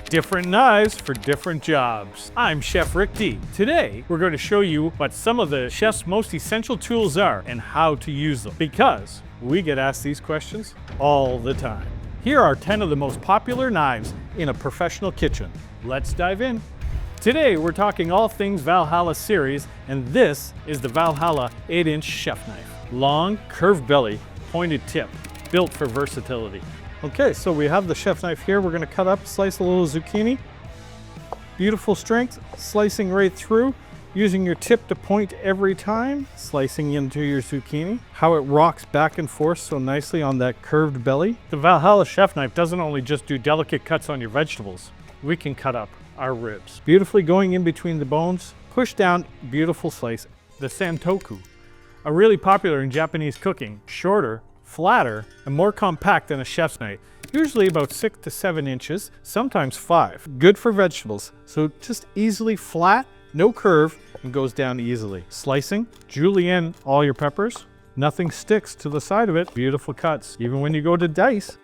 Different knives for different jobs. I'm Chef Rick D. Today, we're going to show you what some of the chef's most essential tools are and how to use them, because we get asked these questions all the time. Here are 10 of the most popular knives in a professional kitchen. Let's dive in. Today, we're talking all things Valhalla series, and this is the Valhalla 8-inch chef knife. Long, curved belly, pointed tip, built for versatility. Okay, so we have the chef knife here. We're gonna cut up, slice a little zucchini. Beautiful strength, slicing right through, using your tip to point every time, slicing into your zucchini. How it rocks back and forth so nicely on that curved belly. The Valhalla chef knife doesn't only just do delicate cuts on your vegetables, we can cut up our ribs. Beautifully going in between the bones, push down, beautiful slice. The Santoku, a really popular in Japanese cooking, shorter, flatter, and more compact than a chef's knife, usually about 6 to 7 inches, sometimes 5. Good for vegetables, so just easily flat, no curve, and goes down easily. Slicing, julienne all your peppers, nothing sticks to the side of it, beautiful cuts, even when you go to dice.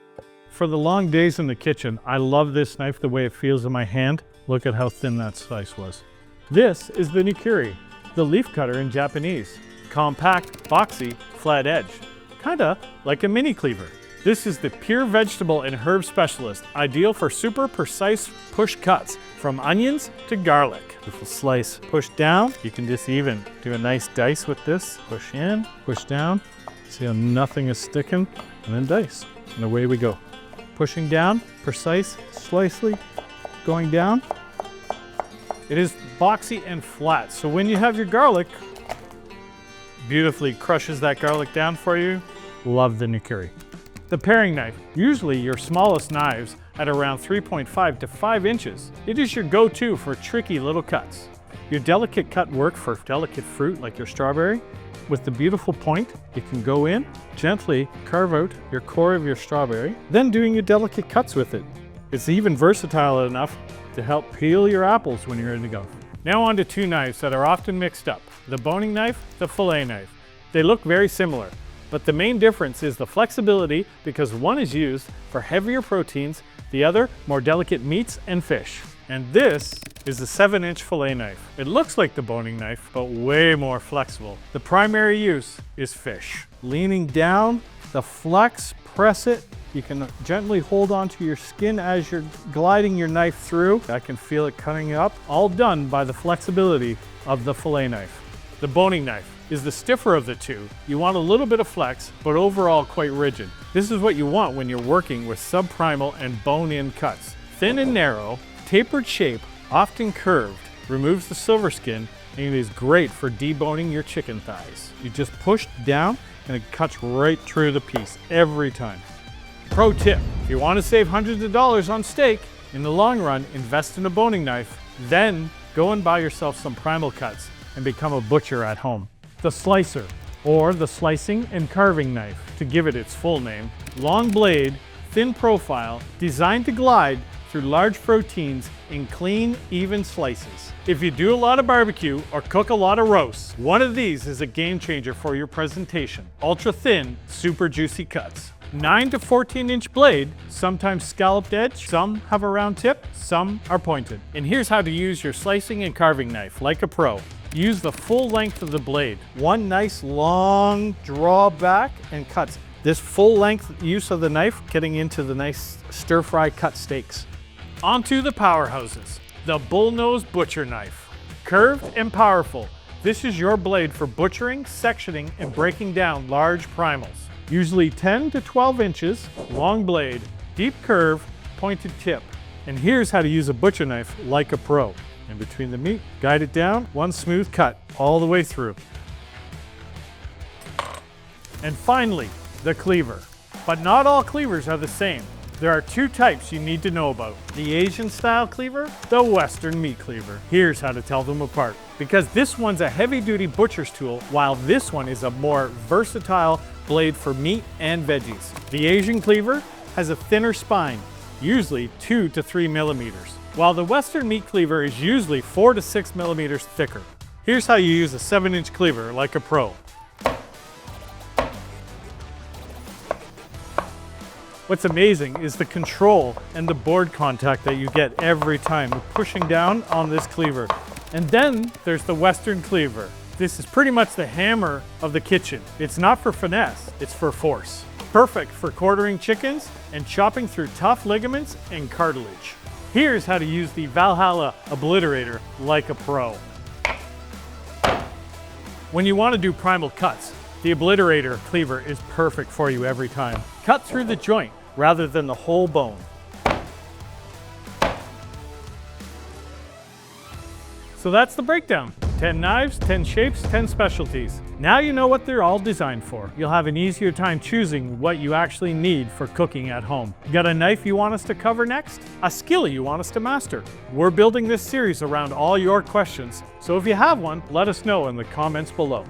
For the long days in the kitchen, I love this knife the way it feels in my hand. Look at how thin that slice was. This is the Nakiri, the leaf cutter in Japanese. Compact, boxy, flat edge. Kinda like a mini cleaver. This is the pure vegetable and herb specialist, ideal for super precise push cuts, from onions to garlic. Beautiful slice, push down. You can just even do a nice dice with this. Push in, push down. See how nothing is sticking, and then dice. And away we go. Pushing down, precise, slightly, going down. It is boxy and flat, so when you have your garlic, beautifully crushes that garlic down for you. Love the Nakiri. The paring knife, usually your smallest knives at around 3.5 to 5 inches. It is your go-to for tricky little cuts. Your delicate cut work for delicate fruit like your strawberry. With the beautiful point, you can go in, gently carve out your core of your strawberry, then doing your delicate cuts with it. It's even versatile enough to help peel your apples when you're in the go. Now on to two knives that are often mixed up. The boning knife, the fillet knife. They look very similar, but the main difference is the flexibility, because one is used for heavier proteins, the other more delicate meats and fish. And this is the 7-inch fillet knife. It looks like the boning knife, but way more flexible. The primary use is fish. Leaning down, the flex, press it. You can gently hold onto your skin as you're gliding your knife through. I can feel it cutting up, all done by the flexibility of the fillet knife. The boning knife is the stiffer of the two. You want a little bit of flex, but overall quite rigid. This is what you want when you're working with subprimal and bone-in cuts. Thin and narrow, tapered shape, often curved, removes the silver skin, and it is great for deboning your chicken thighs. You just push down and it cuts right through the piece every time. Pro tip, if you want to save hundreds of dollars on steak, in the long run, invest in a boning knife, then go and buy yourself some primal cuts and become a butcher at home. The slicer, or the slicing and carving knife, to give it its full name. Long blade, thin profile, designed to glide through large proteins in clean, even slices. If you do a lot of barbecue or cook a lot of roasts, one of these is a game changer for your presentation. Ultra thin, super juicy cuts. 9 to 14-inch blade, sometimes scalloped edge, some have a round tip, some are pointed. And here's how to use your slicing and carving knife like a pro. Use the full length of the blade. One nice long draw back and cuts. This full length use of the knife getting into the nice stir-fry cut steaks. Onto the powerhouses. The Bullnose butcher knife. Curved and powerful, this is your blade for butchering, sectioning, and breaking down large primals. Usually 10 to 12 inches, long blade, deep curve, pointed tip. And here's how to use a butcher knife like a pro. In between the meat, guide it down, one smooth cut all the way through. And finally, the cleaver. But not all cleavers are the same. There are two types you need to know about. The Asian style cleaver, the Western meat cleaver. Here's how to tell them apart. Because this one's a heavy duty butcher's tool, while this one is a more versatile blade for meat and veggies. The Asian cleaver has a thinner spine, usually 2 to 3 millimeters, while the Western meat cleaver is usually 4 to 6 millimeters thicker. Here's how you use a 7-inch cleaver like a pro. What's amazing is the control and the board contact that you get every time pushing down on this cleaver. And then there's the Western cleaver. This is pretty much the hammer of the kitchen. It's not for finesse, it's for force. Perfect for quartering chickens and chopping through tough ligaments and cartilage. Here's how to use the Valhalla Obliterator like a pro. When you want to do primal cuts, the Obliterator cleaver is perfect for you every time. Cut through the joint rather than the whole bone. So that's the breakdown. 10 knives, 10 shapes, 10 specialties. Now you know what they're all designed for. You'll have an easier time choosing what you actually need for cooking at home. Got a knife you want us to cover next? A skill you want us to master? We're building this series around all your questions, so if you have one, let us know in the comments below.